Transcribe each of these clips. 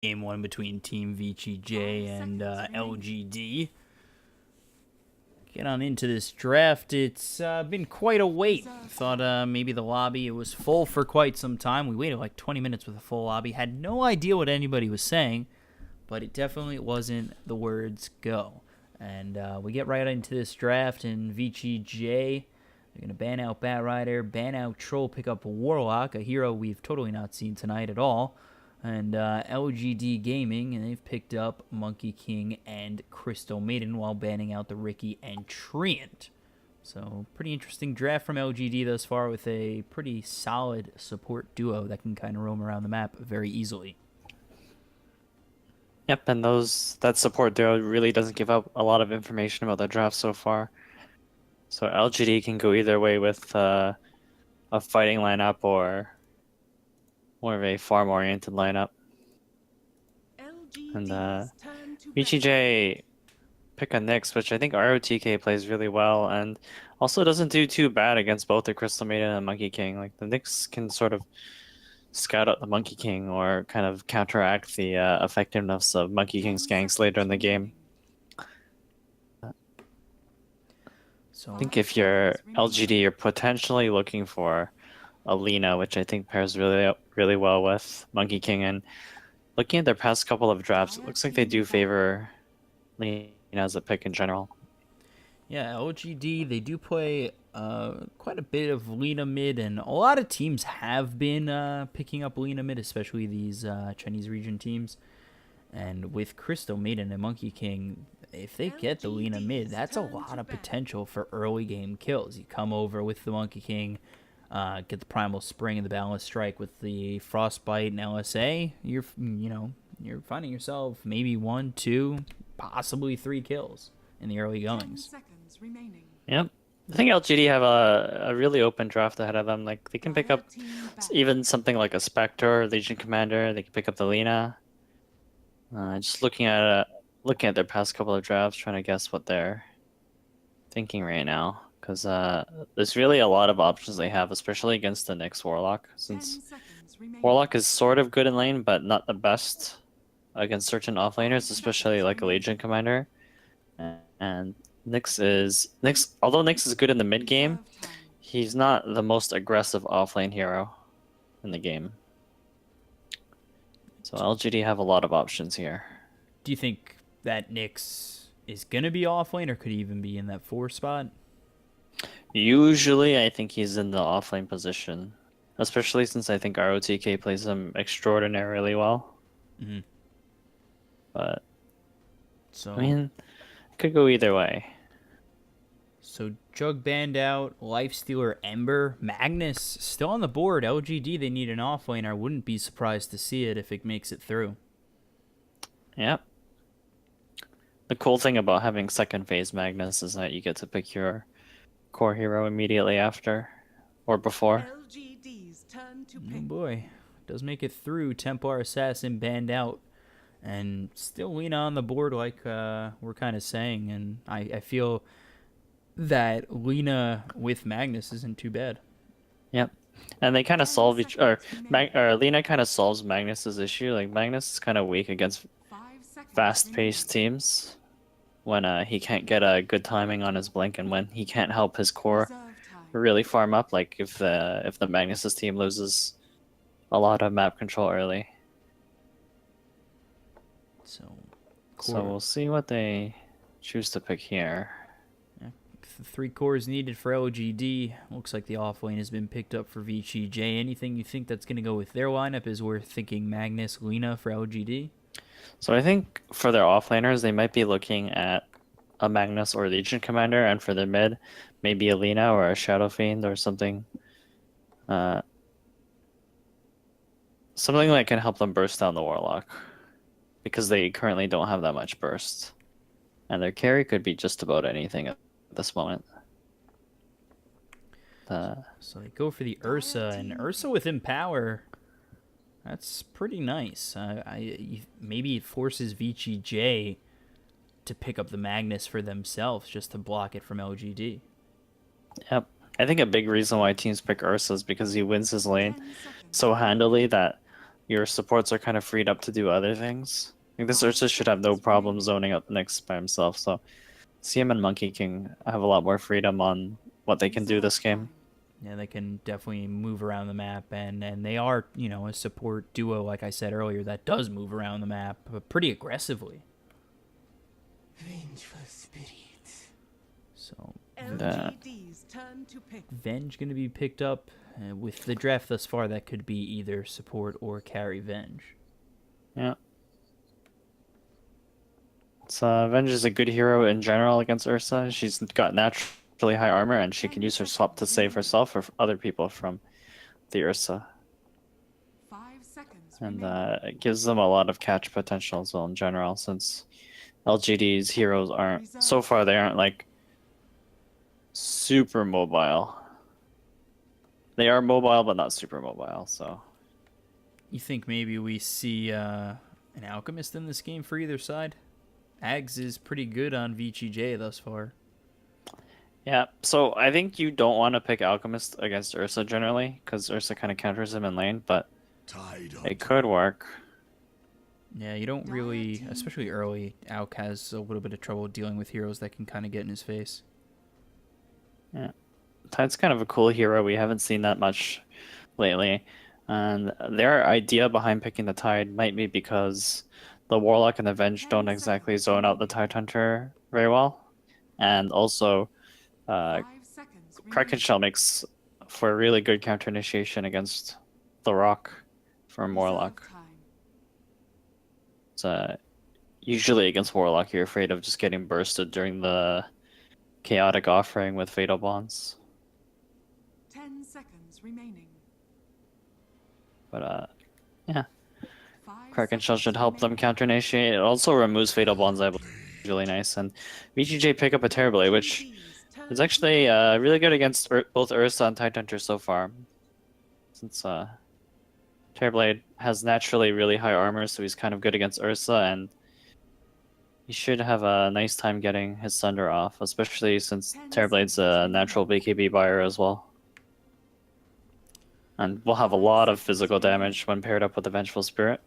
Game one between Team Vici.J and LGD. Get on into this draft. It's been quite a wait. Thought maybe the lobby, it was full for quite some time. We waited like 20 minutes with a full lobby. Had no idea what anybody was saying, but it definitely wasn't the words go. And we get right into this draft, and Vici.J, they're going to ban out Batrider, ban out Troll, pick up Warlock, a hero we've totally not seen tonight at all. And LGD Gaming, and they've picked up Monkey King and Crystal Maiden while banning out the Riki and Treant. So, pretty interesting draft from LGD thus far with a pretty solid support duo that can kind of roam around the map very easily. Yep, and that support duo really doesn't give up a lot of information about the draft so far. So LGD can go either way with a fighting lineup or more of a farm-oriented lineup. And VG.J pick a Nyx, which I think ROTK plays really well, and also doesn't do too bad against both the Crystal Maiden and Monkey King. Like, the Nyx can sort of scout out the Monkey King or kind of counteract the effectiveness of Monkey King's ganks later in the game. So I think if you're LGD, you're potentially looking for a Lina, which I think pairs really well with Monkey King. And looking at their past couple of drafts, it looks like they do favor Lina as a pick in general. Yeah, LGD, they do play quite a bit of Lina mid, and a lot of teams have been picking up Lina mid, especially these Chinese region teams. And with Crystal Maiden and Monkey King, if they get the Lina mid, that's a lot of potential for early game kills. You come over with the Monkey King, get the Primal Spring and the Balance Strike with the Frostbite and LSA, you're finding yourself maybe 1, 2, possibly 3 kills in the early goings. Yep. I think LGD have a really open draft ahead of them. Like, they can pick up even something like a Spectre, Legion Commander. They can pick up the Lina. Just looking at their past couple of drafts, trying to guess what they're thinking right now, because there's really a lot of options they have, especially against the Nyx Warlock, since Warlock is sort of good in lane, but not the best against certain offlaners, especially like a Legion Commander. And although Nyx is good in the mid game, he's not the most aggressive offlane hero in the game. So LGD have a lot of options here. Do you think that Nyx is going to be offlane, or could he even be in that 4 spot? Usually, I think he's in the offlane position, especially since I think ROTK plays him extraordinarily well. Mm-hmm. But, so, I mean, it could go either way. So Jug banned out, Lifestealer, Ember, Magnus still on the board. LGD, they need an offlane. I wouldn't be surprised to see it if it makes it through. Yep. The cool thing about having second phase Magnus is that you get to pick your core hero immediately after or before. Oh boy, does make it through. Templar Assassin banned out, and still Lina on the board, like we're kind of saying. And I feel that Lina with Magnus isn't too bad. Yep. And they kind of solve Lina kind of solves Magnus's issue. Like, Magnus is kind of weak against fast-paced teams when he can't get a good timing on his blink, and when he can't help his core really farm up, like if the Magnus's team loses a lot of map control early. So we'll see what they choose to pick here. 3 cores needed for LGD. Looks like the offlane has been picked up for Vici.J. Anything you think that's going to go with their lineup is worth thinking Magnus, Lina for LGD? So I think for their offlaners, they might be looking at a Magnus or Legion Commander, and for their mid, maybe a Lina or a Shadow Fiend or something. Something that can help them burst down the Warlock, because they currently don't have that much burst. And their carry could be just about anything at this moment. So they go for the Ursa, and Ursa with Empower. That's pretty nice. Maybe it forces Vici.J to pick up the Magnus for themselves just to block it from LGD. Yep. I think a big reason why teams pick Ursa is because he wins his lane so handily that your supports are kind of freed up to do other things. I think this Ursa should have no problem zoning out the Nyx by himself, so CM and Monkey King have a lot more freedom on what they can do this game. Yeah, they can definitely move around the map, and they are, you know, a support duo, like I said earlier, that does move around the map pretty aggressively. Vengeful spirits. So, LGD's turn to pick. Venge going to be picked up. With the draft thus far, that could be either support or carry Venge. Yeah. So Venge is a good hero in general against Ursa. She's got naturally high armor, and she can use her swap to save herself or other people from the Ursa. 5 seconds And remaining. it gives them a lot of catch potential as well in general, since LGD's heroes aren't, so far they aren't like super mobile. They are mobile, but not super mobile, so. You think maybe we see an Alchemist in this game for either side? Ags is pretty good on VG.J thus far. Yeah, so I think you don't want to pick Alchemist against Ursa generally, because Ursa kind of counters him in lane, but it could work. Yeah, you don't really, especially early, Alc has a little bit of trouble dealing with heroes that can kind of get in his face. Yeah. Tide's kind of a cool hero. We haven't seen that much lately. And their idea behind picking the Tide might be because the Warlock and the Venge don't exactly zone out the Tide Hunter very well. And also, 5 seconds Kraken Shell makes for a really good counter initiation against the Rock from Warlock. So, usually against Warlock, you're afraid of just getting bursted during the chaotic offering with Fatal Bonds. 10 seconds remaining. But yeah, 5 Kraken Shell should seconds help them remaining. counter initiate. It also removes Fatal Bonds, I believe. Really nice. And VG.J pick up a Terrorblade, which LGD's turn is to actually really good against both Ursa and Tidehunter so far. Since Terrorblade has naturally really high armor, so he's kind of good against Ursa, and he should have a nice time getting his Sunder off, especially since Terrorblade's a natural BKB buyer as well. And will have a lot of physical damage when paired up with the Vengeful Spirit.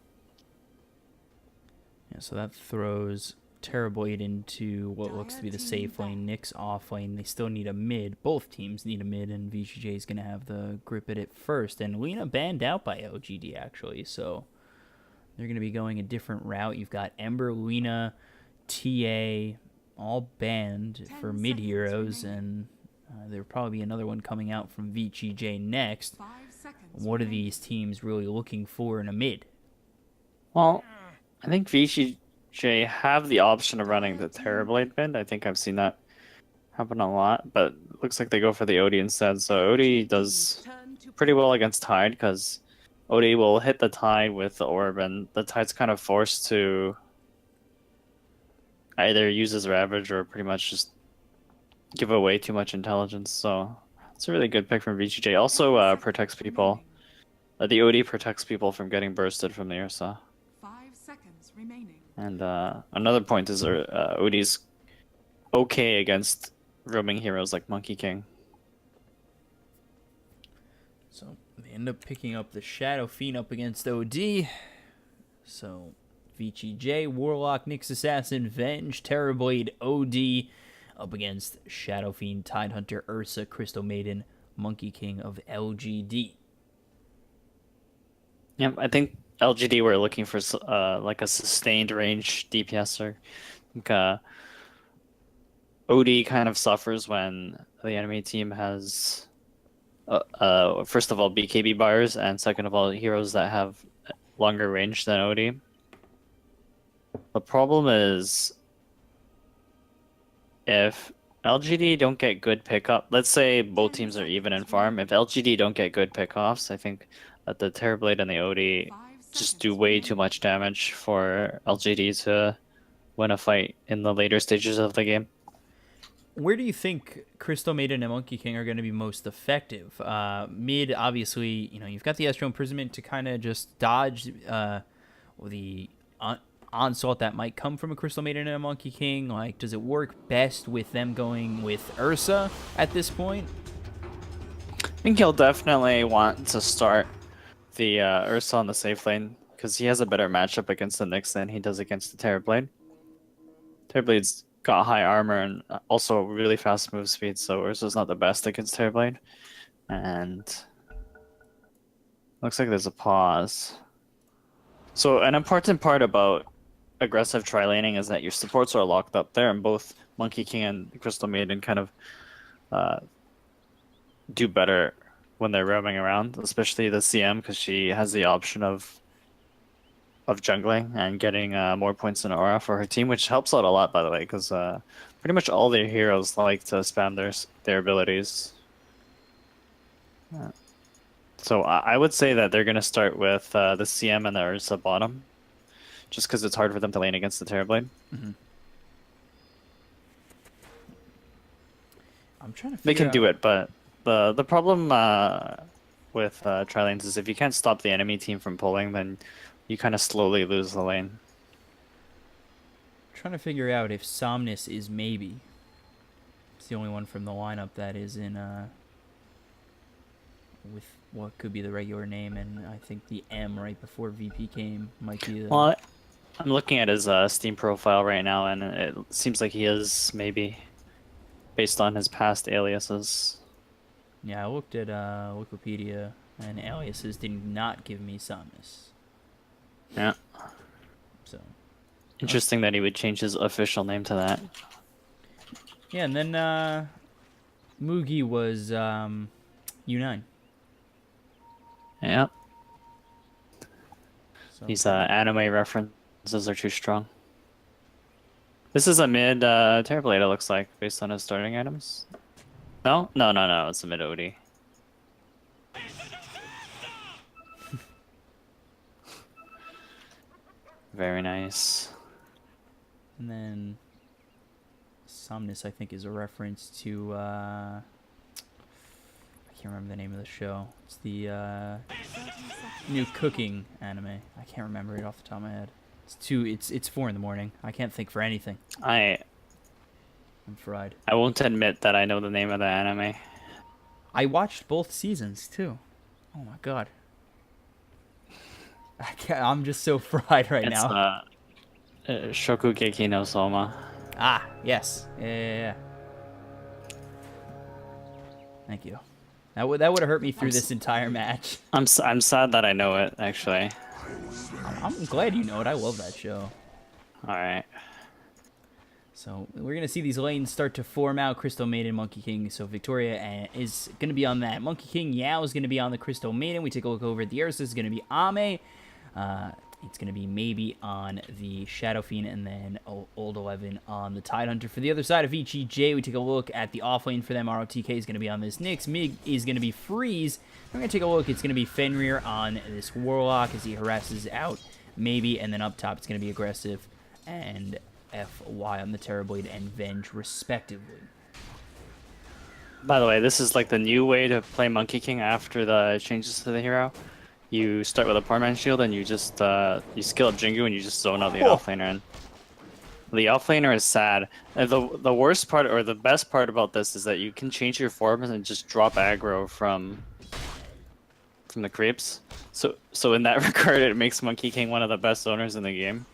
Yeah, so that throws Terrorblade into what looks to be the safe lane. Nyx off lane. They still need a mid. Both teams need a mid, and VG.J is going to have the grip at it first. And Lina banned out by LGD, actually, so they're going to be going a different route. You've got Ember, Lina, TA, all banned for mid heroes, and there'll probably be another one coming out from VG.J next. 5 seconds What are remaining. these teams really looking for in a mid? Well, I think VG.J have the option of running the Terrorblade mid. I think I've seen that happen a lot, but it looks like they go for the Odie instead. So Odie does Turn to pretty well against Tide, because Odie will hit the Tide with the orb, and the Tide's kind of forced to either use his Ravage or pretty much just give away too much intelligence. So it's a really good pick from VG.J. Also protects people. The OD protects people from getting bursted from the Ursa. 5 seconds remaining. And another point is OD's okay against roaming heroes like Monkey King. So they end up picking up the Shadow Fiend up against OD. So VG.J, Warlock, Nyx Assassin, Venge, Terrorblade, OD up against Shadow Fiend, Tidehunter, Ursa, Crystal Maiden, Monkey King of LGD. Yeah, I think LGD were looking for like a sustained range DPSer. I think OD kind of suffers when the enemy team has first of all BKB buyers, and second of all heroes that have longer range than OD. The problem is if LGD don't get good pickup, let's say both teams are even in farm, if LGD don't get good pickoffs, I think that the Terrorblade and the OD 5 just seconds do way too remaining. much damage for LGD to win a fight in the later stages of the game. Where do you think Crystal Maiden and Monkey King are going to be most effective? Mid, obviously, you know, you've got the Astral Imprisonment to kind of just dodge the onslaught that might come from a Crystal Maiden and a Monkey King. Like, does it work best with them going with Ursa at this point? I think he'll definitely want to start the Ursa on the safe lane because he has a better matchup against the Nyx than he does against the Terrorblade. Terrorblade's got high armor and also really fast move speed, so Ursa's not the best against Terrorblade. And looks like there's a pause. So an important part about aggressive tri-laning is that your supports are locked up there, and both Monkey King and Crystal Maiden kind of do better when they're roaming around, especially the CM because she has the option of jungling and getting more points in aura for her team, which helps out a lot, by the way, because pretty much all their heroes like to spam their abilities. So I would say that they're going to start with the CM and the Ursa bottom, just because it's hard for them to lane against the Terrorblade. Mm-hmm. I'm trying to figure They can out... do it, but the problem with tri-lanes is if you can't stop the enemy team from pulling, then you kind of slowly lose the lane. I'm trying to figure out if Somnus is maybe. It's the only one from the lineup that is in with what could be the regular name, and I think the M right before VP came might be the... Well, I'm looking at his Steam profile right now, and it seems like he is maybe based on his past aliases. Yeah, I looked at Wikipedia, and aliases did not give me Somnus. Yeah. So Interesting that he would change his official name to that. yeah, and then Mugi was U9. Yeah. So These anime references are too strong. This is a mid Terrorblade, it looks like, based on his starting items. No? No, it's a mid OD. Very nice. And then Somnus, I think, is a reference to I can't remember the name of the show. It's the new cooking anime. I can't remember it off the top of my head. It's 4 in the morning. I can't think for anything. I'm fried. I won't admit that I know the name of the anime. I watched both seasons too. Oh my god. I'm just so fried right now. It's Shokugeki no Soma. Ah, yes. Yeah. Thank you. That would have hurt me through this entire match. I'm sad that I know it, actually. I'm glad you know it. I love that show. Alright. So we're going to see these lanes start to form out. Crystal Maiden, Monkey King. So Victoria is going to be on that. Monkey King, Yao is going to be on the Crystal Maiden. We take a look over at the Ursa. Is going to be Ame. It's going to be maybe on the Shadow Fiend, and then Old 11 on the Tidehunter. For the other side of VG.J, we take a look at the offlane for them. ROTK is going to be on this Nyx. Mig is going to be Freeze. We're going to take a look. It's going to be Fenrir on this Warlock as he harasses out maybe, and then up top it's going to be Aggressive and FY on the Terrorblade and Venge, respectively. By the way, this is like the new way to play Monkey King after the changes to the hero. You start with a poor man shield and you just you skill up Jingu and you just zone out the offlaner. And the offlaner is sad. The worst part or the best part about this is that you can change your forms and just drop aggro from the creeps. So in that regard, it makes Monkey King one of the best zoners in the game.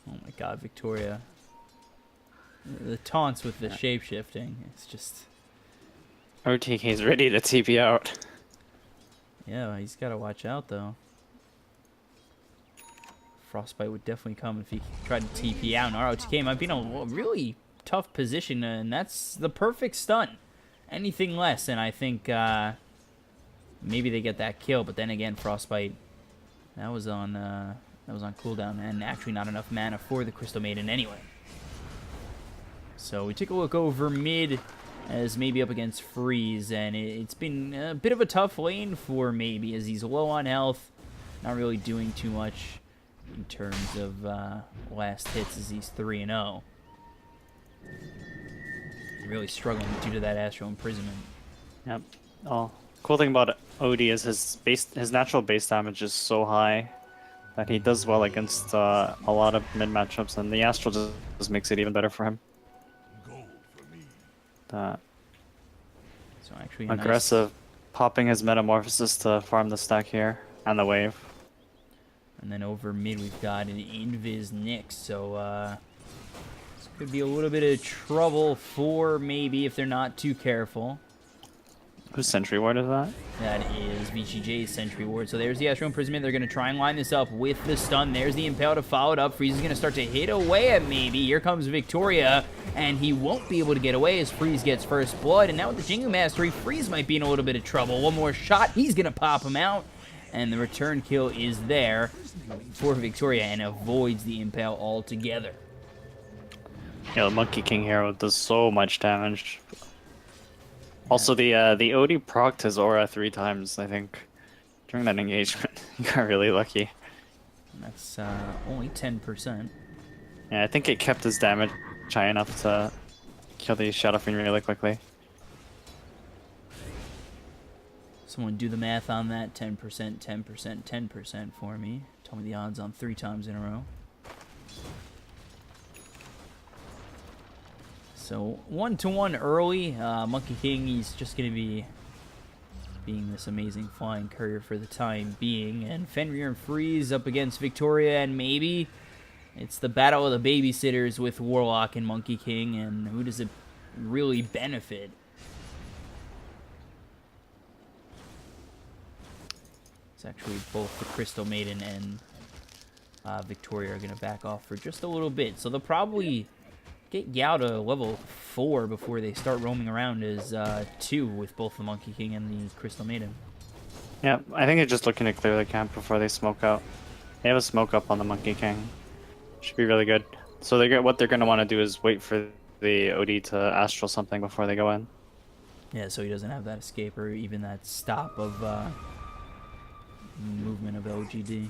Oh my god, Victoria. The taunts with the shape-shifting, it's just... RTK is ready to TP out. Yeah, he's got to watch out, though. Frostbite would definitely come if he tried to TP out, and ROTK might be in a really tough position, and that's the perfect stun. Anything less, and I think maybe they get that kill, but then again, Frostbite, that was on cooldown, and actually not enough mana for the Crystal Maiden anyway. So we take a look over mid as maybe up against Freeze, and it's been a bit of a tough lane for maybe as he's low on health, not really doing too much in terms of last hits as he's 3-0. Really struggling due to that Astral Imprisonment. Yep. Oh, cool thing about OD is his natural base damage is so high that he does well against a lot of mid matchups, and the Astral just makes it even better for him. So actually Aggressive, popping his Metamorphosis to farm the stack here. And the wave. And then over mid, we've got an Invis Nyx. So this could be a little bit of trouble for maybe if they're not too careful. Whose Sentry Ward is that? That is VG.J's Sentry Ward. So there's the Astral Imprisonment. They're going to try and line this up with the stun. There's the Impale to follow it up. Freeze is going to start to hit away at maybe. Here comes Victoria, and he won't be able to get away as Freeze gets first blood. And now with the Jingu Mastery, Freeze might be in a little bit of trouble. One more shot. He's going to pop him out. And the return kill is there for Victoria and avoids the Impale altogether. Yeah, the Monkey King hero does so much damage. Also, the OD procced his aura 3 times, I think, during that engagement. He got really lucky. That's only 10%. Yeah, I think it kept his damage high enough to kill the Shadow Fiend really quickly. Someone do the math on that. 10%, 10%, 10% for me. Tell me the odds on 3 times in a row. So 1-1 early. Monkey King, he's just going to be being this amazing flying courier for the time being. And Fenrir and Freeze up against Victoria, and maybe it's the battle of the babysitters with Warlock and Monkey King, and who does it really benefit? It's actually both the Crystal Maiden and Victoria are going to back off for just a little bit. So they'll probably get Yao to level 4 before they start roaming around as 2 with both the Monkey King and the Crystal Maiden. Yeah, I think they're just looking to clear the camp before they smoke out. They have a smoke up on the Monkey King. Should be really good. So what they're going to want to do is wait for the OD to Astral something before they go in. Yeah, so he doesn't have that escape or even that stop of movement of LGD.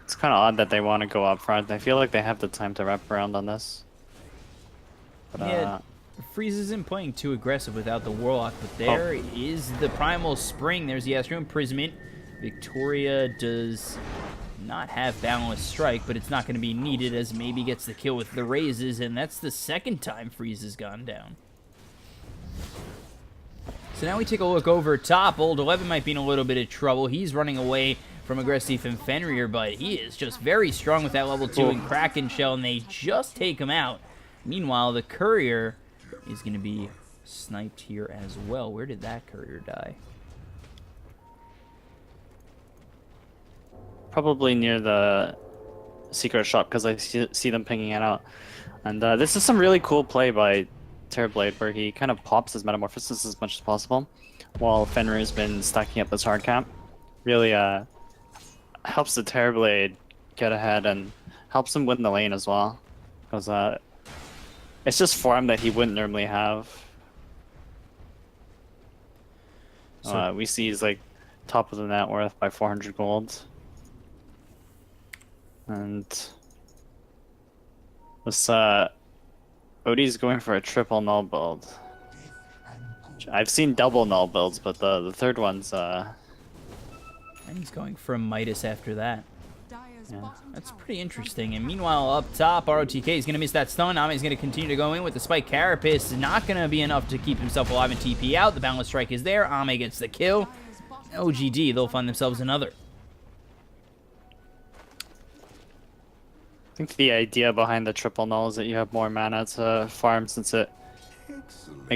It's kind of odd that they want to go up front. I feel like they have the time to wrap around on this. But, yeah, Freeze isn't playing too aggressive without the Warlock, but there is the Primal Spring. There's the Astral Imprisonment. Victoria does not have Boundless Strike, but it's not going to be needed as maybe gets the kill with the raises, and that's the second time Freeze has gone down. So now we take a look over top. Old 11 might be in a little bit of trouble. He's running away from Aggressive and Fenrir, but he is just very strong with that level 2 in Kraken Shell, and they just take him out. Meanwhile, the Courier is going to be sniped here as well. Where did that Courier die? Probably near the secret shop, because I see them pinging it out. And this is some really cool play by Terrorblade, where he kind of pops his Metamorphosis as much as possible, while Fenrir has been stacking up this hard camp. Really helps the Terrorblade get ahead and helps him win the lane as well, because it's just form that he wouldn't normally have. So, we see he's like top of the net worth by 400 gold. And this Odie's going for a triple null build. I've seen double null builds, but the third one's and he's going for a Midas after that. yeah. That's pretty interesting. And meanwhile, up top, ROTK is going to miss that stun. Ame is going to continue to go in with the Spike Carapace. Not going to be enough to keep himself alive and TP out. The Boundless Strike is there. Ame gets the kill. LGD, they'll find themselves another. I think the idea behind the triple null is that you have more mana to farm, since it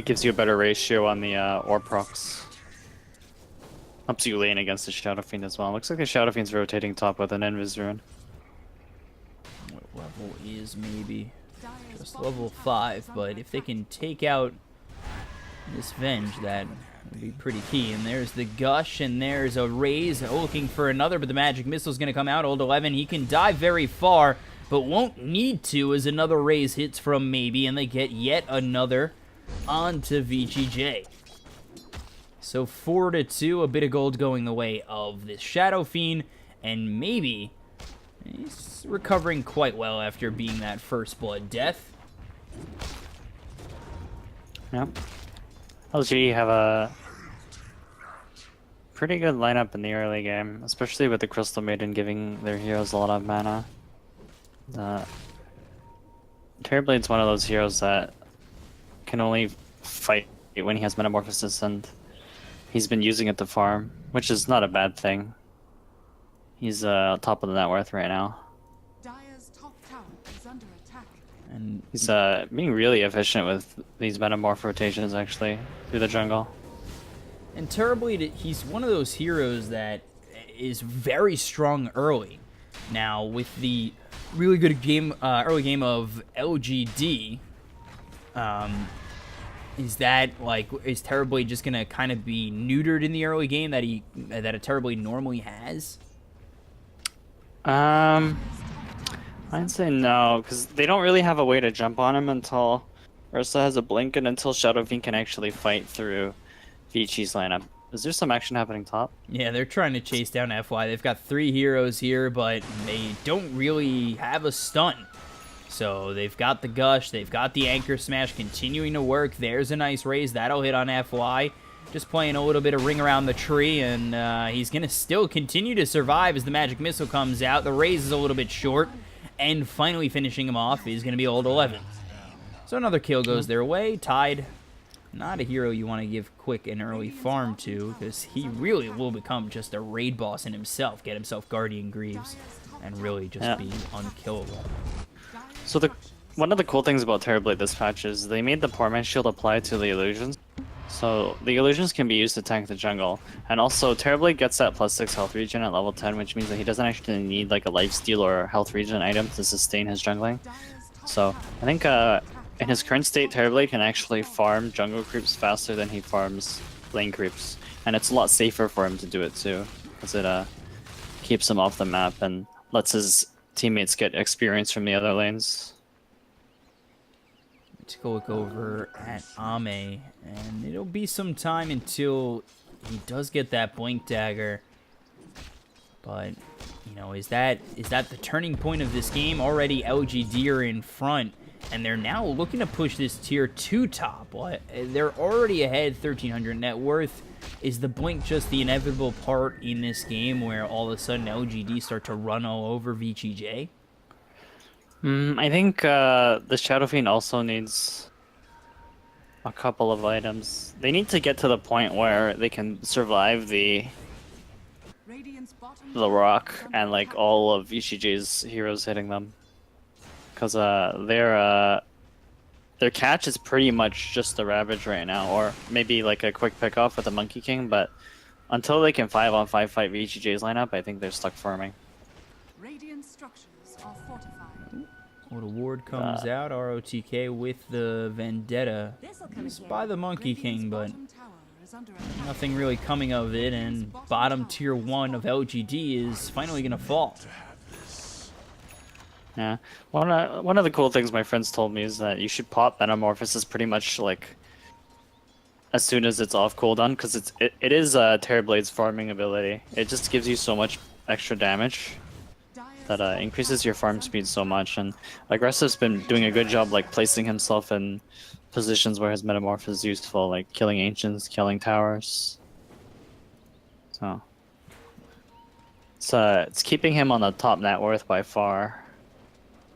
gives you a better ratio on the ore procs. Helps you lane against the Shadow Fiend as well. Looks like the Shadow Fiend's rotating top with an Invis Rune. What level is maybe? Just level 5, but if they can take out this Venge, that would be pretty key. And there's the Gush, and there's a Raise looking for another, but the Magic Missile's going to come out. Old 11, he can dive very far, but won't need to as another Raise hits from maybe, and they get yet another onto VG.J. So 4-2, a bit of gold going the way of this Shadow Fiend, and maybe he's recovering quite well after being that first blood death. Yep. LGD have a pretty good lineup in the early game, especially with the Crystal Maiden giving their heroes a lot of mana. Terrorblade's one of those heroes that can only fight when he has Metamorphosis, and he's been using it to farm, which is not a bad thing. He's top of the net worth right now. Dire's top tower is under attack. And He's being really efficient with these metamorph rotations actually through the jungle. And terribly, he's one of those heroes that is very strong early. Now, with the really good game, early game of LGD, is Terribly just gonna kind of be neutered in the early game that a Terribly normally has? I'd say no, because they don't really have a way to jump on him until Ursa has a blink and until Shadow Fiend can actually fight through Vici's lineup. Is there some action happening top? Yeah, they're trying to chase down FY. They've got 3 heroes here, but they don't really have a stun. So they've got the Gush, they've got the Anchor Smash continuing to work. There's a nice raise. That'll hit on FY. Just playing a little bit of ring around the tree, and he's going to still continue to survive as the Magic Missile comes out. The raise is a little bit short, and finally finishing him off is going to be old 11. So another kill goes their way, tied. Not a hero you want to give quick and early farm to, because he really will become just a raid boss in himself, get himself Guardian Greaves, and really just be unkillable. So one of the cool things about Terrorblade this patch is they made the Poor Man's Shield apply to the illusions. So the illusions can be used to tank the jungle. And also Terrorblade gets that +6 health regen at level 10, which means that he doesn't actually need like a lifesteal or health regen item to sustain his jungling. So I think in his current state, Terrorblade can actually farm jungle creeps faster than he farms lane creeps. And it's a lot safer for him to do it too, because it keeps him off the map and lets his teammates get experience from the other lanes. Let's go look over at Ame, and it'll be some time until he does get that Blink Dagger. But, you know, is that the turning point of this game? Already LGD are in front, and they're now looking to push this tier 2 top. They're already ahead 1,300 net worth. Is the Blink just the inevitable part in this game where all of a sudden LGD start to run all over VG.J? I think the Shadow Fiend also needs a couple of items. They need to get to the point where they can survive the rock and like all of Vici.J's heroes hitting them. Because their catch is pretty much just the Ravage right now, or maybe like a quick pick off with the Monkey King, but until they can 5-on-5 fight Vici.J's lineup, I think they're stuck farming. Radiant structures are fortified. Little ward comes out, ROTK with the Vendetta. It's by the Monkey King, but nothing really coming of it, and bottom tier 1 of LGD is finally going to fall. Yeah, one of the cool things my friends told me is that you should pop Metamorphosis pretty much like as soon as it's off cooldown, because it is Terrorblade's farming ability. It just gives you so much extra damage that increases your farm speed so much, and Aggressive's been doing a good job like placing himself in positions where his Metamorph is useful, like killing Ancients, killing towers. So it's keeping him on the top net worth by far.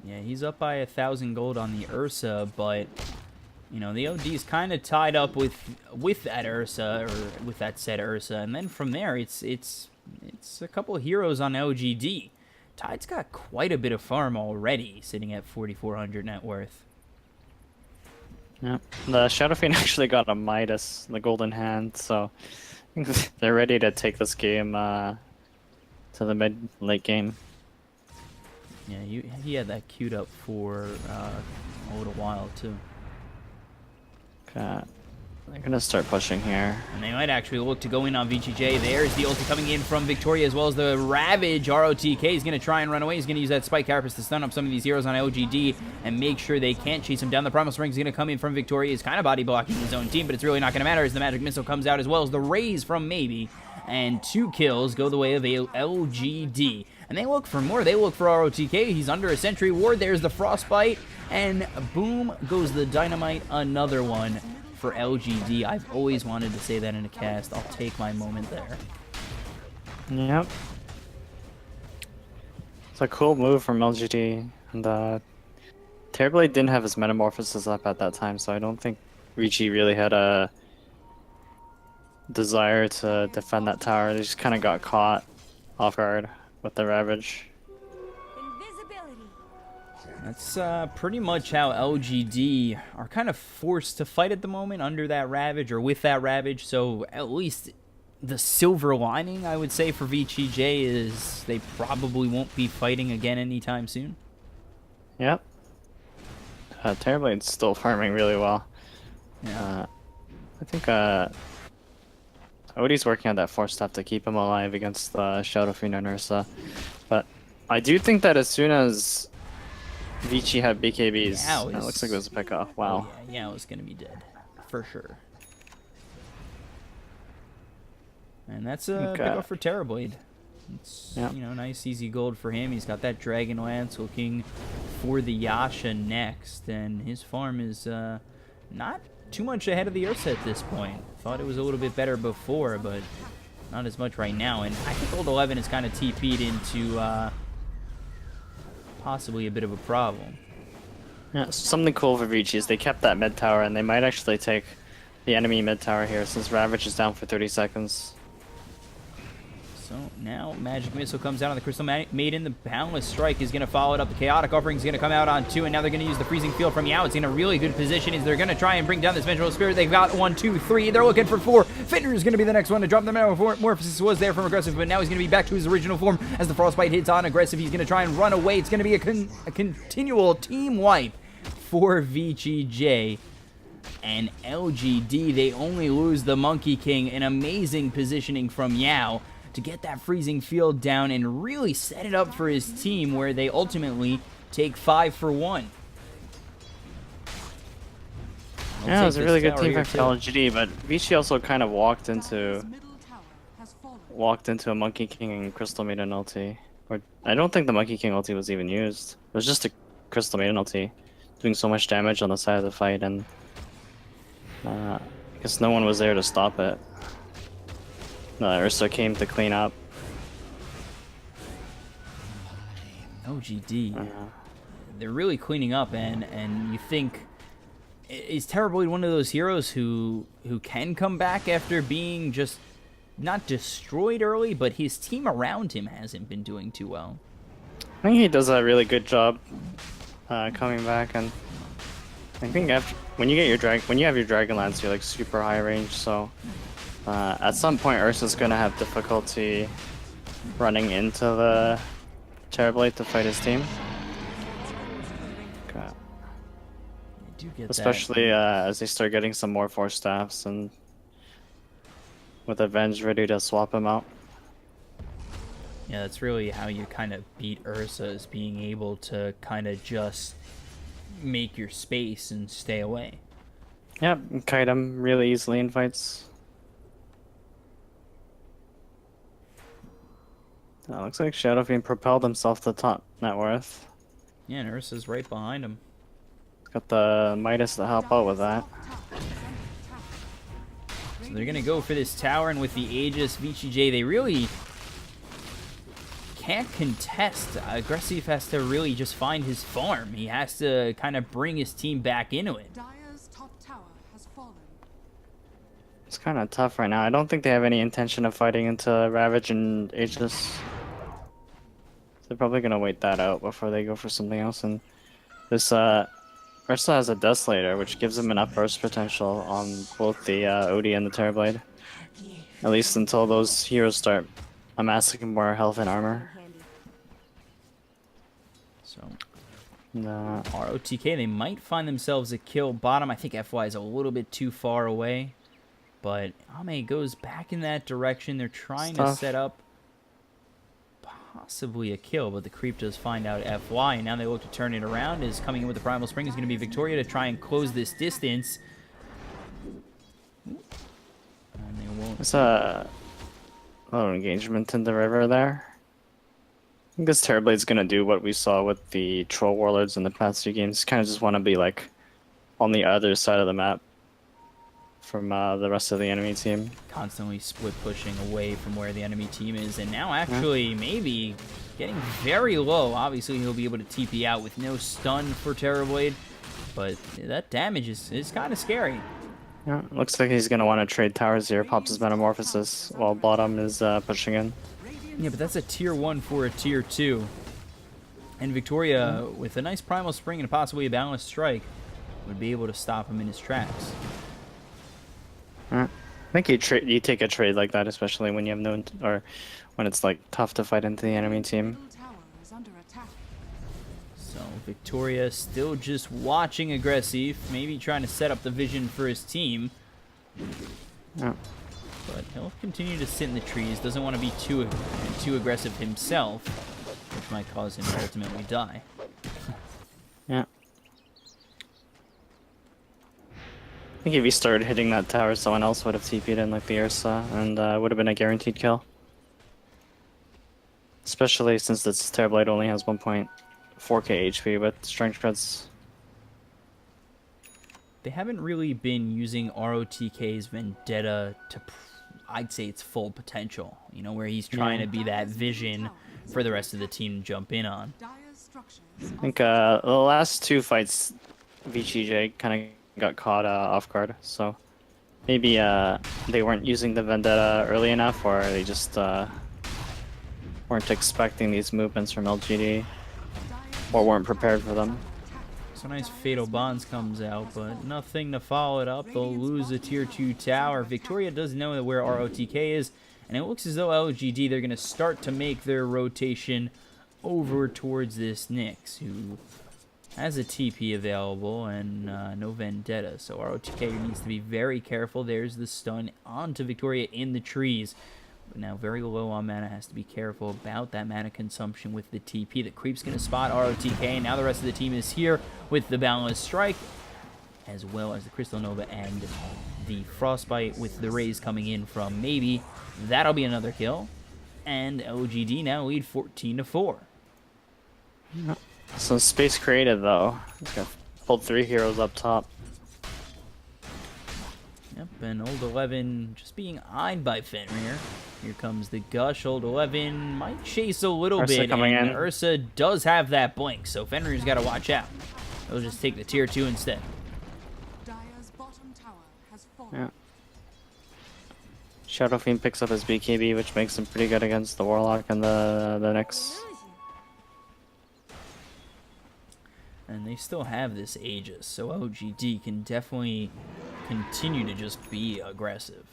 Yeah, he's up by 1,000 gold on the Ursa, but you know the OD's kind of tied up with that Ursa, or with that said Ursa, and then from there it's a couple of heroes on LGD. Tide's got quite a bit of farm already, sitting at 4,400 net worth. Yeah, the Shadow Fiend actually got a Midas, the Golden Hand, so I think they're ready to take this game to the mid-late game. Yeah, he had that queued up for a little while too. Okay, they're gonna start pushing here. And they might actually look to go in on Vici.J. There's the ulti coming in from Victoria, as well as the Ravage. ROTK is going to try and run away. He's going to use that Spike Carapace to stun up some of these heroes on LGD and make sure they can't chase him down. The Primal Spring is going to come in from Victoria. He's kind of body blocking his own team, but it's really not going to matter as the Magic Missile comes out, as well as the raise from Maybe. And 2 kills go the way of LGD. And they look for more. They look for ROTK. He's under a sentry ward. There's the Frostbite. And boom goes the Dynamite. Another one for LGD. I've always wanted to say that in a cast. I'll take my moment there. Yep. It's a cool move from LGD. And Terrorblade didn't have his Metamorphosis up at that time, so I don't think Vici really had a desire to defend that tower. They just kind of got caught off guard. with the Ravage. Invisibility. That's pretty much how LGD are kind of forced to fight at the moment under that Ravage or with that Ravage. So at least the silver lining, I would say, for Vici.J is they probably won't be fighting again anytime soon. Yep. Terrorblade's still farming really well. Yeah. I think Odie's working on that force staff to keep him alive against Shadow Fiend and Ursa. But I do think that as soon as Vici had BKBs, Yao it looks like there's a pick off. Oh, Wow. yeah, Yao's gonna be dead for sure. And that's a Okay. pick off for Terrorblade. It's, Yeah. you know, nice easy gold for him. He's got that Dragon Lance looking for the Yasha next, and his farm is not too much ahead of the Ursa at this point. Thought it was a little bit better before, but not as much right now. And I think Old 11 is kind of TP'd into possibly a bit of a problem. Yeah, something cool for Vici is they kept that mid tower, and they might actually take the enemy mid tower here since Ravage is down for 30 seconds. So now Magic Missile comes out on the Crystal Maiden. The Boundless Strike is going to follow it up. The Chaotic Offering is going to come out on 2, and now they're going to use the Freezing Field from Yao. It's in a really good position as they're going to try and bring down this Vengeful Spirit. They've got 1, 2, 3. They're looking for 4. Fender is going to be the next one to drop them out. Metamorphosis was there from Aggressive, but now he's going to be back to his original form as the Frostbite hits on Aggressive. He's going to try and run away. It's going to be a continual team wipe for Vici.J. And LGD, they only lose the Monkey King. An amazing positioning from Yao to get that freezing field down and really set it up for his team, where they ultimately take 5 for 1. Yeah, it was a really good team for LGD, but Vici also kind of walked into a Monkey King and Crystal Maiden ulti. Or I don't think the Monkey King ulti was even used. It was just a Crystal Maiden ulti, doing so much damage on the side of the fight, and I guess no one was there to stop it. Ursa came to clean up. LGD, they're really cleaning up, and you think, is Terrorblade one of those heroes who can come back after being just not destroyed early, but his team around him hasn't been doing too well? I think he does a really good job coming back, and I think after when you have your Dragon Lance, you're like super high range, so at some point Ursa's gonna have difficulty running into the Terrorblade to fight his team. Okay. Do get especially as they start getting some more force staffs and with Avenge ready to swap him out. Yeah, that's really how you kind of beat Ursa, is being able to kind of just make your space and stay away. Yep, kite him really easily in fights. Looks like Shadow Fiend propelled himself to top net worth. Yeah, and Ursa's right behind him. Got the Midas to help out with that. So they're going to go for this tower, and with the Aegis, Vici.J, they really can't contest. Aggressive has to really just find his farm. He has to kind of bring his team back into it. Dire's top tower has fallen. It's kind of tough right now. I don't think they have any intention of fighting into Ravage and Aegis. They're probably going to wait that out before they go for something else. And this Ursa has a Desolator, which gives him enough burst potential on both the Odie and the Terrorblade. At least until those heroes start amassing more health and armor. So, No. ROTK, they might find themselves a kill bottom. I think FY is a little bit too far away. But Ame goes back in that direction. They're trying to set up possibly a kill, but the creep does find out FY, and now they look to turn it around. Is coming in with the Primal Spring is going to be Victoria to try and close this distance. And they won't. There's a little engagement in the river there. I think this Terrorblade's going to do what we saw with the Troll Warlords in the past few games. Kind of just want to be like on the other side of the map from the rest of the enemy team. Constantly split pushing away from where the enemy team is, and now actually maybe getting very low. Obviously he'll be able to TP out with no stun for Terrorblade, but that damage is kind of scary. Yeah, looks like he's going to want to trade towers here. Pops his Metamorphosis while bottom is pushing in. Yeah, but that's a tier 1 for a tier 2. And Victoria, with a nice Primal Spring and possibly a Balanced Strike, would be able to stop him in his tracks. I think you take a trade like that, especially when you have no, or when it's like tough to fight into the enemy team. Middle tower is under attack. So Victoria still just watching aggressive, maybe trying to set up the vision for his team. Yeah. But he'll continue to sit in the trees. Doesn't want to be too aggressive himself, which might cause him to ultimately die. Yeah. I think if he started hitting that tower, someone else would have TP'd in like the Ursa, and would have been a guaranteed kill. Especially since this Terrorblade only has 1.4k HP, but Strength Shred's... They haven't really been using ROTK's Vendetta to, I'd say, its full potential. You know, where he's trying to be that vision for the rest of the team to jump in on. Dire's structures I think the last two fights, Vici.J kind of got caught off guard, so maybe they weren't using the Vendetta early enough, or they just weren't expecting these movements from LGD, or weren't prepared for them. So nice Fatal Bonds comes out, but nothing to follow it up. They'll lose a tier 2 tower. Victoria does know where ROTK is, and it looks as though LGD, they're going to start to make their rotation over towards this Nyx, who has a TP available and no Vendetta. So ROTK needs to be very careful. There's the stun onto Victoria in the trees. But now very low on mana, has to be careful about that mana consumption with the TP. The creep's going to spot ROTK, and now the rest of the team is here with the Balanced Strike, as well as the Crystal Nova and the Frostbite with the rays coming in from maybe. That'll be another kill. And LGD now lead 14-4. Some space created though. He's got pulled 3 heroes up top. Yep, and Old 11 just being eyed by Fenrir. Here comes the Gush. Old 11 might chase a little Ursa bit, coming and in. Ursa does have that blink, so Fenrir's got to watch out. He'll just take the tier 2 instead. Dire's bottom tower has fallen. Yeah. Shadow Fiend picks up his BKB, which makes him pretty good against the Warlock and the Nyx. And they still have this Aegis, so LGD can definitely continue to just be aggressive.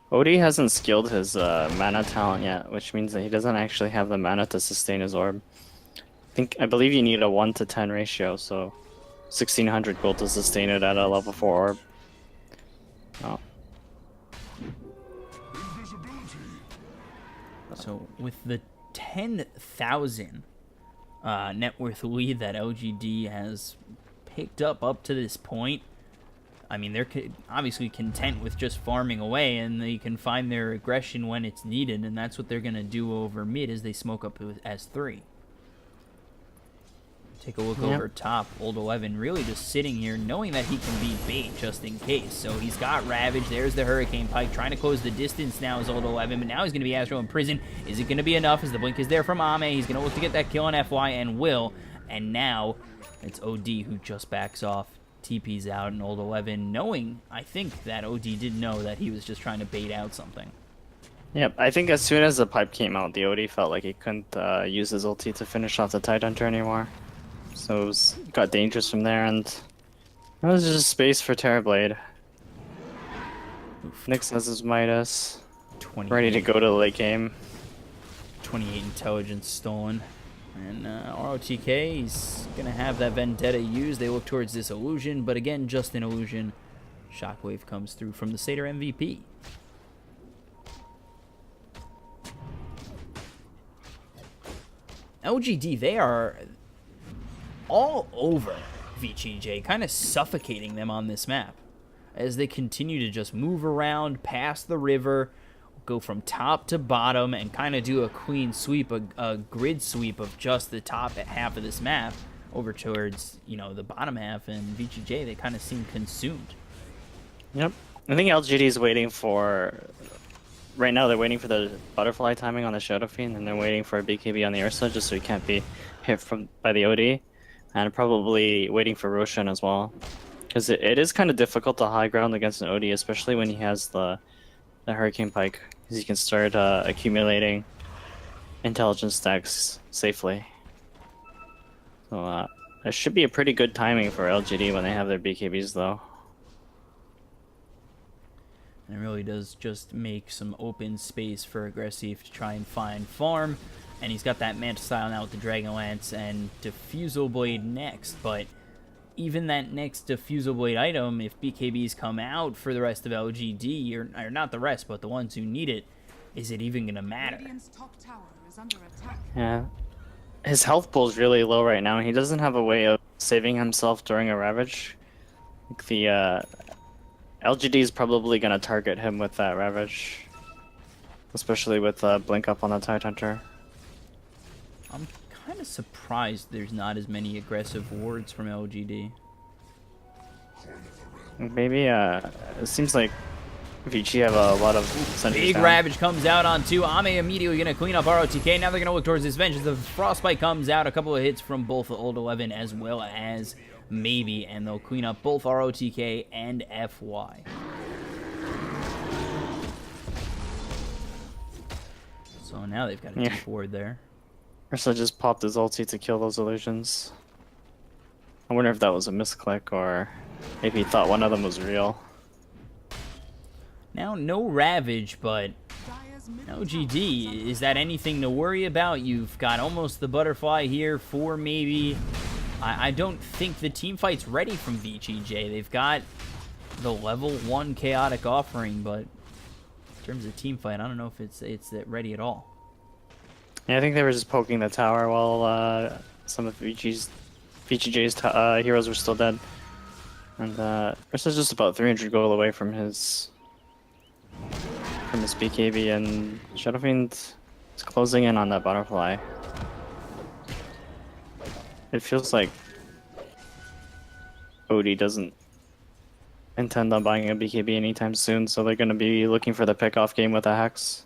Odie hasn't skilled his mana talent yet, which means that he doesn't actually have the mana to sustain his orb. I believe you need a 1 to 10 ratio, so 1600 gold to sustain it at a level 4 orb. Oh. So with the 10,000 net worth lead that LGD has picked up to this point, I mean, they're obviously content with just farming away, and they can find their aggression when it's needed, and that's what they're going to do over mid as they smoke up with S3. Take a look over top. Old 11 really just sitting here, knowing that he can be bait just in case. So he's got Ravage. There's the Hurricane Pike, trying to close the distance now is Old 11, but now he's going to be Astro in prison. Is it going to be enough as the blink is there from Ame? He's going to look to get that kill on FY and will. And now it's OD who just backs off. TP's out, and Old 11 knowing, I think that OD did know that he was just trying to bait out something. Yep, I think as soon as the pipe came out, the OD felt like he couldn't use his ulti to finish off the Tidehunter anymore. So it got dangerous from there, and that was just space for Terrorblade. Nyx has his Midas, ready to go to the late game. 28 intelligence stolen. And ROTK, he's going to have that Vendetta used. They look towards this illusion, but again, just an illusion. Shockwave comes through from the Satyr MVP. LGD, they are all over Vici.J, kind of suffocating them on this map as they continue to just move around past the river, go from top to bottom, and kind of do a clean sweep, a grid sweep of just the top half of this map over towards, you know, the bottom half, and Vici.J, they kind of seem consumed. Yep. I think LGD is waiting for... Right now they're waiting for the butterfly timing on the Shadow Fiend, and they're waiting for a BKB on the Ursa just so he can't be hit by the OD. And probably waiting for Roshan as well. Because it is kind of difficult to high ground against an OD, especially when he has the Hurricane Pike because you can start accumulating intelligence stacks safely. So it should be a pretty good timing for LGD when they have their BKBs, though. And it really does just make some open space for Aggressive to try and find farm. And he's got that Manta Style now with the Dragon Lance and Diffusal Blade next. But even that next Diffusal Blade item, if BKBs come out for the rest of LGD, or not the rest, but the ones who need it, is it even going to matter? Radiant's top tower is under attack. Yeah. His health pool is really low right now. He doesn't have a way of saving himself during a Ravage. Like the LGD is probably going to target him with that Ravage. Especially with Blink up on the Tide Hunter. I'm kind of surprised there's not as many aggressive wards from LGD. Maybe it seems like Vici have a lot of sentries Big down. Ravage comes out on 2. Ame immediately going to clean up ROTK. Now they're going to look towards his Vengeance. The Frostbite comes out. A couple of hits from both the Old 11 as well as Maybe. And they'll clean up both ROTK and FY. So now they've got a 2 forward there. Ursa just popped his ulti to kill those illusions. I wonder if that was a misclick or maybe he thought one of them was real. Now, no Ravage, but Dire's middle LGD, is that anything to worry about? You've got almost the Butterfly here for Maybe. I don't think the team fight's ready from VG.J. They've got the level 1 chaotic offering, but in terms of team fight, I don't know if it's ready at all. Yeah, I think they were just poking the tower while some of VG.J's heroes were still dead. And Ursa's just about 300 gold away from his BKB, and Shadow Fiend is closing in on that Butterfly. It feels like Odie doesn't intend on buying a BKB anytime soon, so they're going to be looking for the pickoff game with a Hex.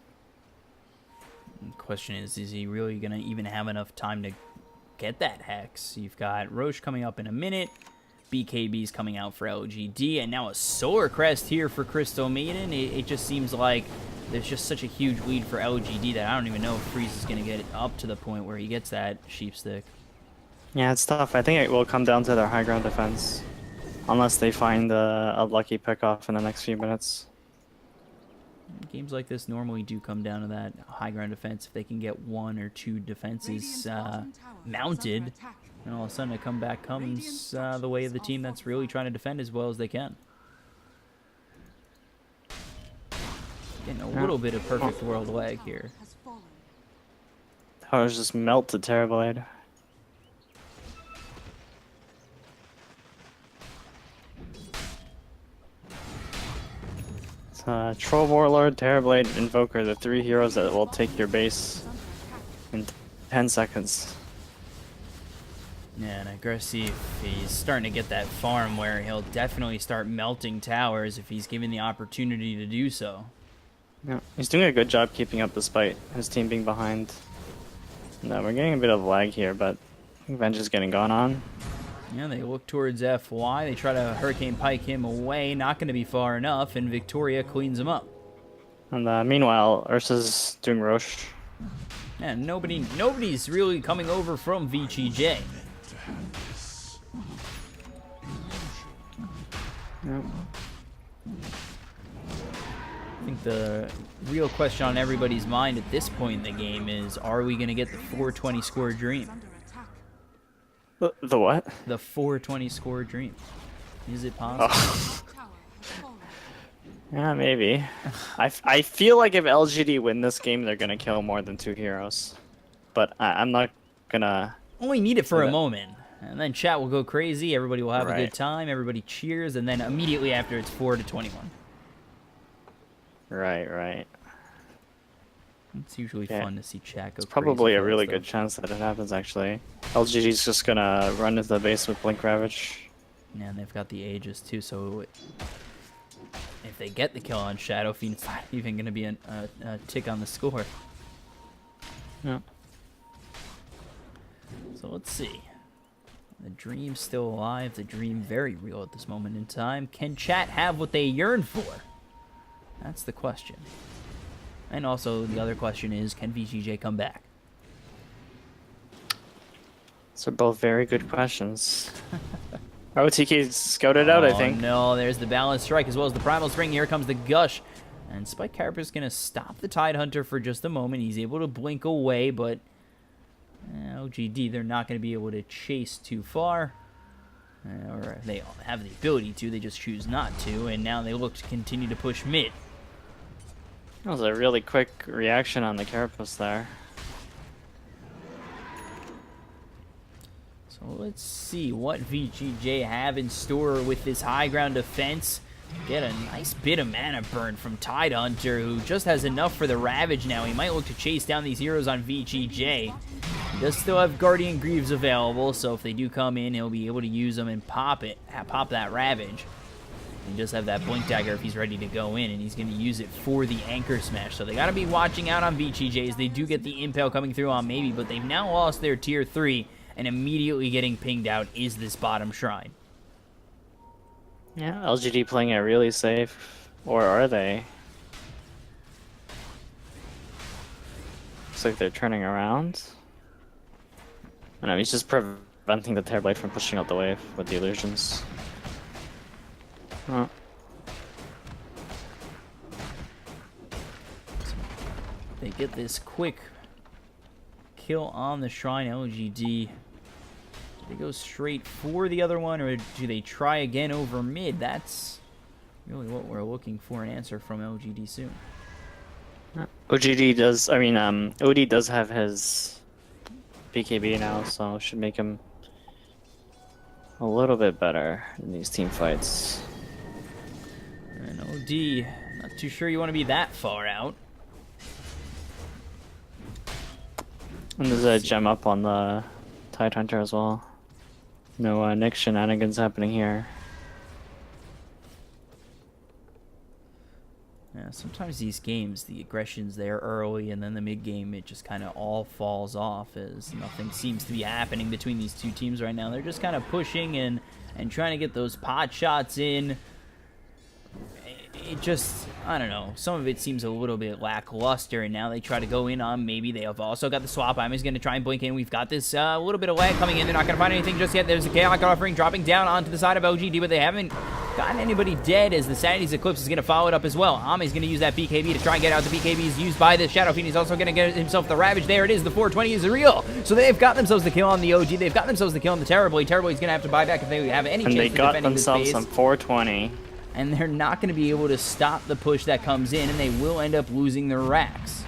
The question is he really going to even have enough time to get that Hex? You've got Roche coming up in a minute, BKB's coming out for LGD, and now a Solar Crest here for Crystal Maiden. It just seems like there's just such a huge lead for LGD that I don't even know if Freeze is going to get it up to the point where he gets that Sheep Stick. Yeah, it's tough. I think it will come down to their high ground defense. Unless they find a lucky pickoff in the next few minutes. Games like this normally do come down to that high ground defense. If they can get 1 or 2 defenses mounted, and all of a sudden a comeback comes the way of the team that's really trying to defend as well as they can. Getting a little bit of perfect world lag here. has fallen. Towers just melt the Terrorblade. Troll Warlord, Terrorblade, Invoker, the 3 heroes that will take your base in 10 seconds. Yeah, and Aggressive, he's starting to get that farm where he'll definitely start melting towers if he's given the opportunity to do so. Yeah, he's doing a good job keeping up despite his team being behind. No, we're getting a bit of lag here, but I think Venge is getting gone on. Yeah, they look towards FY. They try to Hurricane Pike him away. Not going to be far enough, and Victoria cleans him up. And meanwhile, Ursa's doing Roche. Yeah, nobody's really coming over from VG.J. Yep. I think the real question on everybody's mind at this point in the game is, are we going to get the 420 score dream? Under attack. The what? The 420 score dream. Is it possible? Oh. Tower has fallen. Yeah, maybe. I feel like if LGD win this game, they're gonna kill more than 2 heroes. But I'm not gonna... Only need it for a Yeah. moment. And then chat will go crazy, everybody will have a Right. good time, everybody cheers, and then immediately after it's 4-21. Right. It's usually Yeah. fun to see chat go It's probably crazy a for really that good stuff. chance that it happens, actually. LGD's just gonna run into the base with Blink Ravage. Yeah, and they've got the Aegis too, so if they get the kill on Shadow Fiend, it's not even going to be a tick on the score. Yeah. So let's see. The dream's still alive. The dream very real at this moment in time. Can chat have what they yearn for? That's the question. And also, the other question is, can VG.J come back? Those are both very good questions. OTK scouted out, I think. No, there's the Balance Strike as well as the Primal Spring. Here comes the Gush. And Spike Carapace going to stop the Tidehunter for just a moment. He's able to blink away, but LGD, they're not going to be able to chase too far. Or they have the ability to, they just choose not to. And now they look to continue to push mid. That was a really quick reaction on the Carapace there. So let's see what VG.J have in store with this high ground defense. Get a nice bit of mana burn from Tidehunter, who just has enough for the Ravage now. He might look to chase down these heroes on VG.J. He does still have Guardian Greaves available, so if they do come in, he'll be able to use them and pop that Ravage. He does have that Blink Dagger if he's ready to go in, and he's going to use it for the Anchor Smash. So they got to be watching out on VG.J as they do get the Impale coming through on Maybe, but they've now lost their Tier 3, and immediately getting pinged out is this bottom shrine. Yeah, LGD playing it really safe. Or are they? Looks like they're turning around. I know, he's just preventing the Terrorblade from pushing out the wave with the illusions. Huh. They get this quick kill on the shrine. LGD, do they go straight for the other one, or do they try again over mid? That's really what we're looking for, an answer from LGD soon. OGD does, OD does have his BKB now, so should make him a little bit better in these team fights. And OD, not too sure you want to be that far out. And there's a gem up on the Tidehunter as well. No Nick shenanigans happening here. Yeah, sometimes these games, the aggression's there early, and then the mid-game, it just kind of all falls off as nothing seems to be happening between these two teams right now. They're just kind of pushing and trying to get those pot shots in. It just, I don't know, some of it seems a little bit lackluster, and now they try to go in on Maybe. They have also got the swap. I'm just going to try and blink in. We've got this little bit of lag coming in. They're not going to find anything just yet. There's a Chaos offering dropping down onto the side of LGD, but they haven't gotten anybody dead as the Sanity's Eclipse is going to follow it up as well. Ami's going to use that BKB to try and get out. The BKB is used by the Shadow Fiend. He's also going to get himself the Ravage. There it is. The 420 is real. So they've got themselves the kill on the OG. They've got themselves the kill on the Terrorblade. Terrorblade's going to have to buy back if they have any chance of defending this base. And they got themselves some 420. And they're not going to be able to stop the push that comes in, and they will end up losing their racks.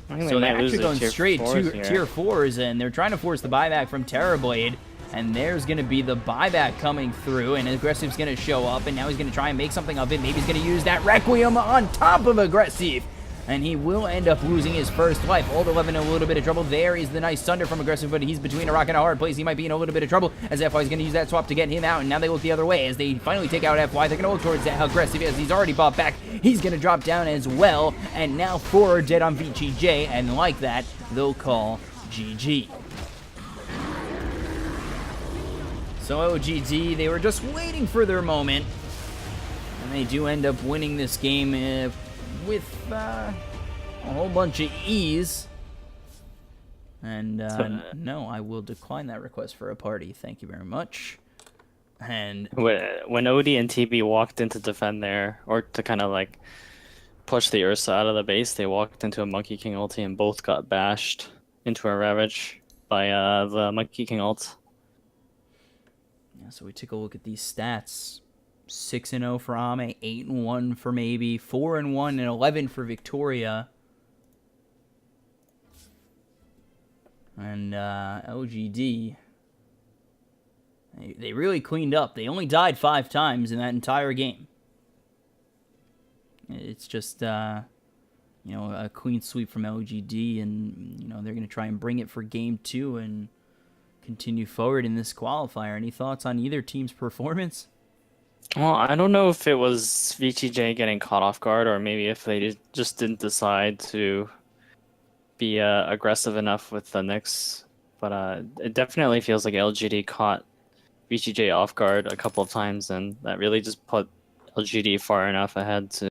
So they're actually going straight to tier 4s, and they're trying to force the buyback from Terrorblade. And there's going to be the buyback coming through, and Aggressive's going to show up, and now he's going to try and make something of it. Maybe he's going to use that Requiem on top of Aggressive. And he will end up losing his first life. Old 11 in a little bit of trouble. There is the nice Thunder from Aggressive, but he's between a rock and a hard place. He might be in a little bit of trouble as FY is going to use that swap to get him out. And now they look the other way as they finally take out FY. They're going to look towards Aggressive as he's already bought back. He's going to drop down as well. And now 4 are dead on VG.J. And like that, they'll call GG. So LGD, they were just waiting for their moment. And they do end up winning this game with a whole bunch of ease. And no, I will decline that request for a party. Thank you very much. And when OD and TB walked in to defend there, or to kind of like push the Ursa out of the base, they walked into a Monkey King ulti and both got bashed into a Ravage by the Monkey King ult. Yeah, so we take a look at these stats. 6-0 for Ame, 8-1 for Maybe, 4-1 and 11 for Victoria. And LGD, they really cleaned up. They only died 5 times in that entire game. It's just, a clean sweep from LGD, and, they're going to try and bring it for Game 2 and continue forward in this qualifier. Any thoughts on either team's performance? Well, I don't know if it was VG.J getting caught off guard, or maybe if they just didn't decide to be aggressive enough with the Nyx. But it definitely feels like LGD caught VG.J off guard a couple of times, and that really just put LGD far enough ahead to